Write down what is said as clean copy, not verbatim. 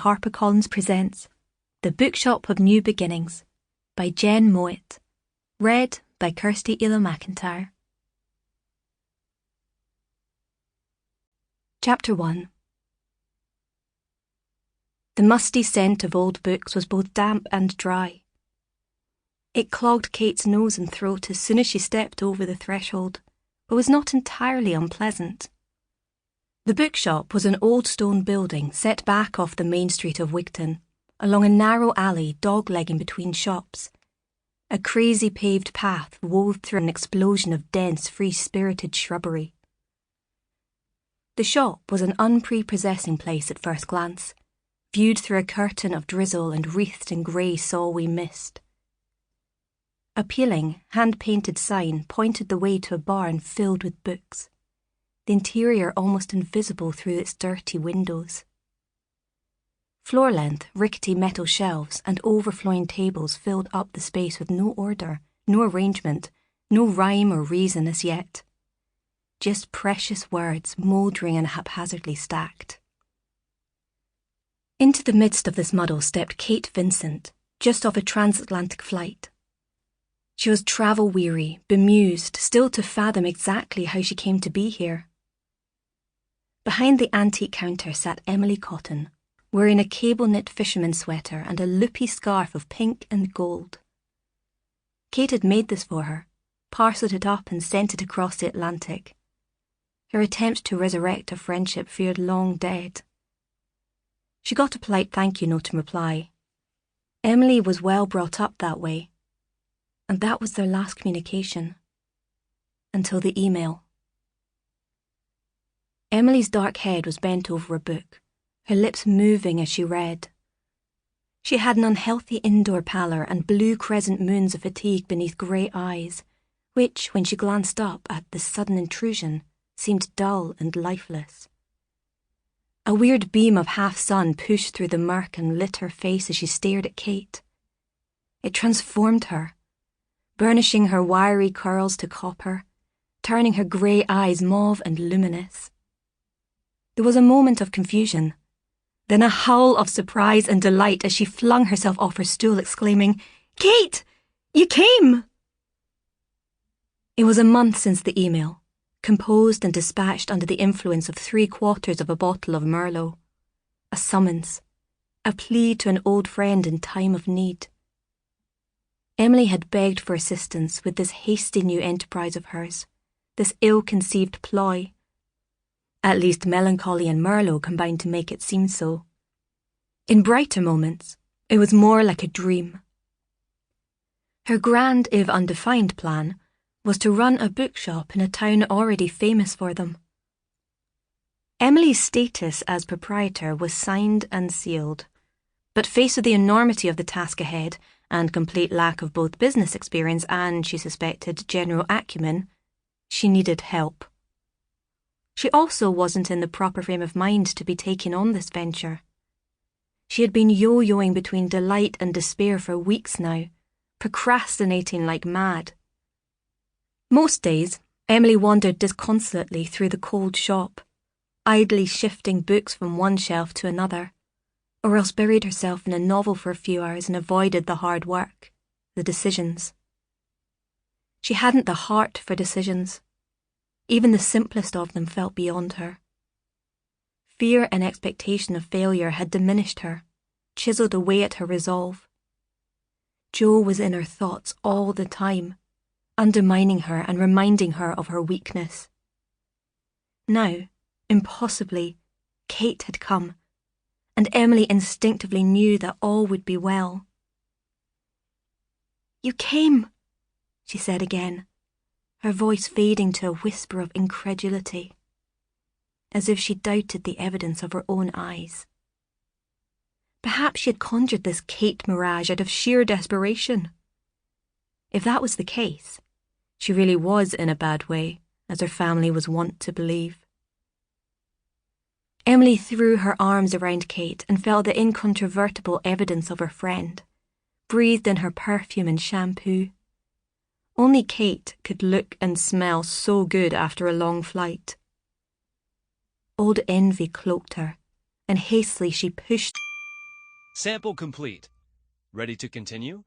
HarperCollins presents The Bookshop of New Beginnings by Jen Mouat. Read by Kirsty, Eila, McIntyre. Chapter 1. The musty scent of old books was both damp and dry. It clogged Kate's nose and throat as soon as she stepped over the threshold, but was not entirely unpleasant. The bookshop was an old stone building set back off the main street of Wigtown, along a narrow alley dog-legging between shops. A crazy paved path wove through an explosion of dense, free-spirited shrubbery. The shop was an unprepossessing place at first glance, viewed through a curtain of drizzle and wreathed in grey, sawy mist. A peeling, hand-painted sign pointed the way to a barn filled with books, the interior almost invisible through its dirty windows. Floor-length, rickety metal shelves and overflowing tables filled up the space with no order, no arrangement, no rhyme or reason as yet. Just precious words mouldering and haphazardly stacked. Into the midst of this muddle stepped Kate Vincent, just off a transatlantic flight. She was travel-weary, bemused, still to fathom exactly how she came to be here. Behind the antique counter sat Emily Cotton, wearing a cable-knit fisherman's sweater and a loopy scarf of pink and gold. Kate had made this for her, parcelled it up and sent it across the Atlantic. Her attempt to resurrect a friendship feared long dead. She got a polite thank you note in reply. Emily was well brought up that way, and that was their last communication. Until the email. Emily's dark head was bent over a book, her lips moving as she read. She had an unhealthy indoor pallor and blue crescent moons of fatigue beneath grey eyes, which, when she glanced up at this sudden intrusion, seemed dull and lifeless. A weird beam of half-sun pushed through the murk and lit her face as she stared at Kate. It transformed her, burnishing her wiry curls to copper, turning her grey eyes mauve and luminous. There was a moment of confusion, then a howl of surprise and delight as she flung herself off her stool, exclaiming, "Kate! You came!" It was a month since the email, composed and dispatched under the influence of 3/4 of a bottle of Merlot. A summons, a plea to an old friend in time of need. Emily had begged for assistance with this hasty new enterprise of hers, this ill-conceived ploy. At least melancholy and Merlot combined to make it seem so. In brighter moments, it was more like a dream. Her grand, if undefined plan was to run a bookshop in a town already famous for them. Emily's status as proprietor was signed and sealed, but faced with the enormity of the task ahead and complete lack of both business experience and, she suspected, general acumen, she needed help. She also wasn't in the proper frame of mind to be taking on this venture. She had been yo-yoing between delight and despair for weeks now, procrastinating like mad. Most days, Emily wandered disconsolately through the cold shop, idly shifting books from one shelf to another, or else buried herself in a novel for a few hours and avoided the hard work, the decisions. She hadn't the heart for decisions. Even the simplest of them felt beyond her. Fear and expectation of failure had diminished her, chiselled away at her resolve. Joe was in her thoughts all the time, undermining her and reminding her of her weakness. Now, impossibly, Kate had come, and Emily instinctively knew that all would be well. "You came," she said again, her voice fading to a whisper of incredulity, as if she doubted the evidence of her own eyes. Perhaps she had conjured this Kate mirage out of sheer desperation. If that was the case, she really was in a bad way, as her family was wont to believe. Emily threw her arms around Kate and felt the incontrovertible evidence of her friend, breathed in her perfume and shampoo. Only Kate could look and smell so good after a long flight. Old envy cloaked her, and hastily she pushed Sample complete. Ready to continue?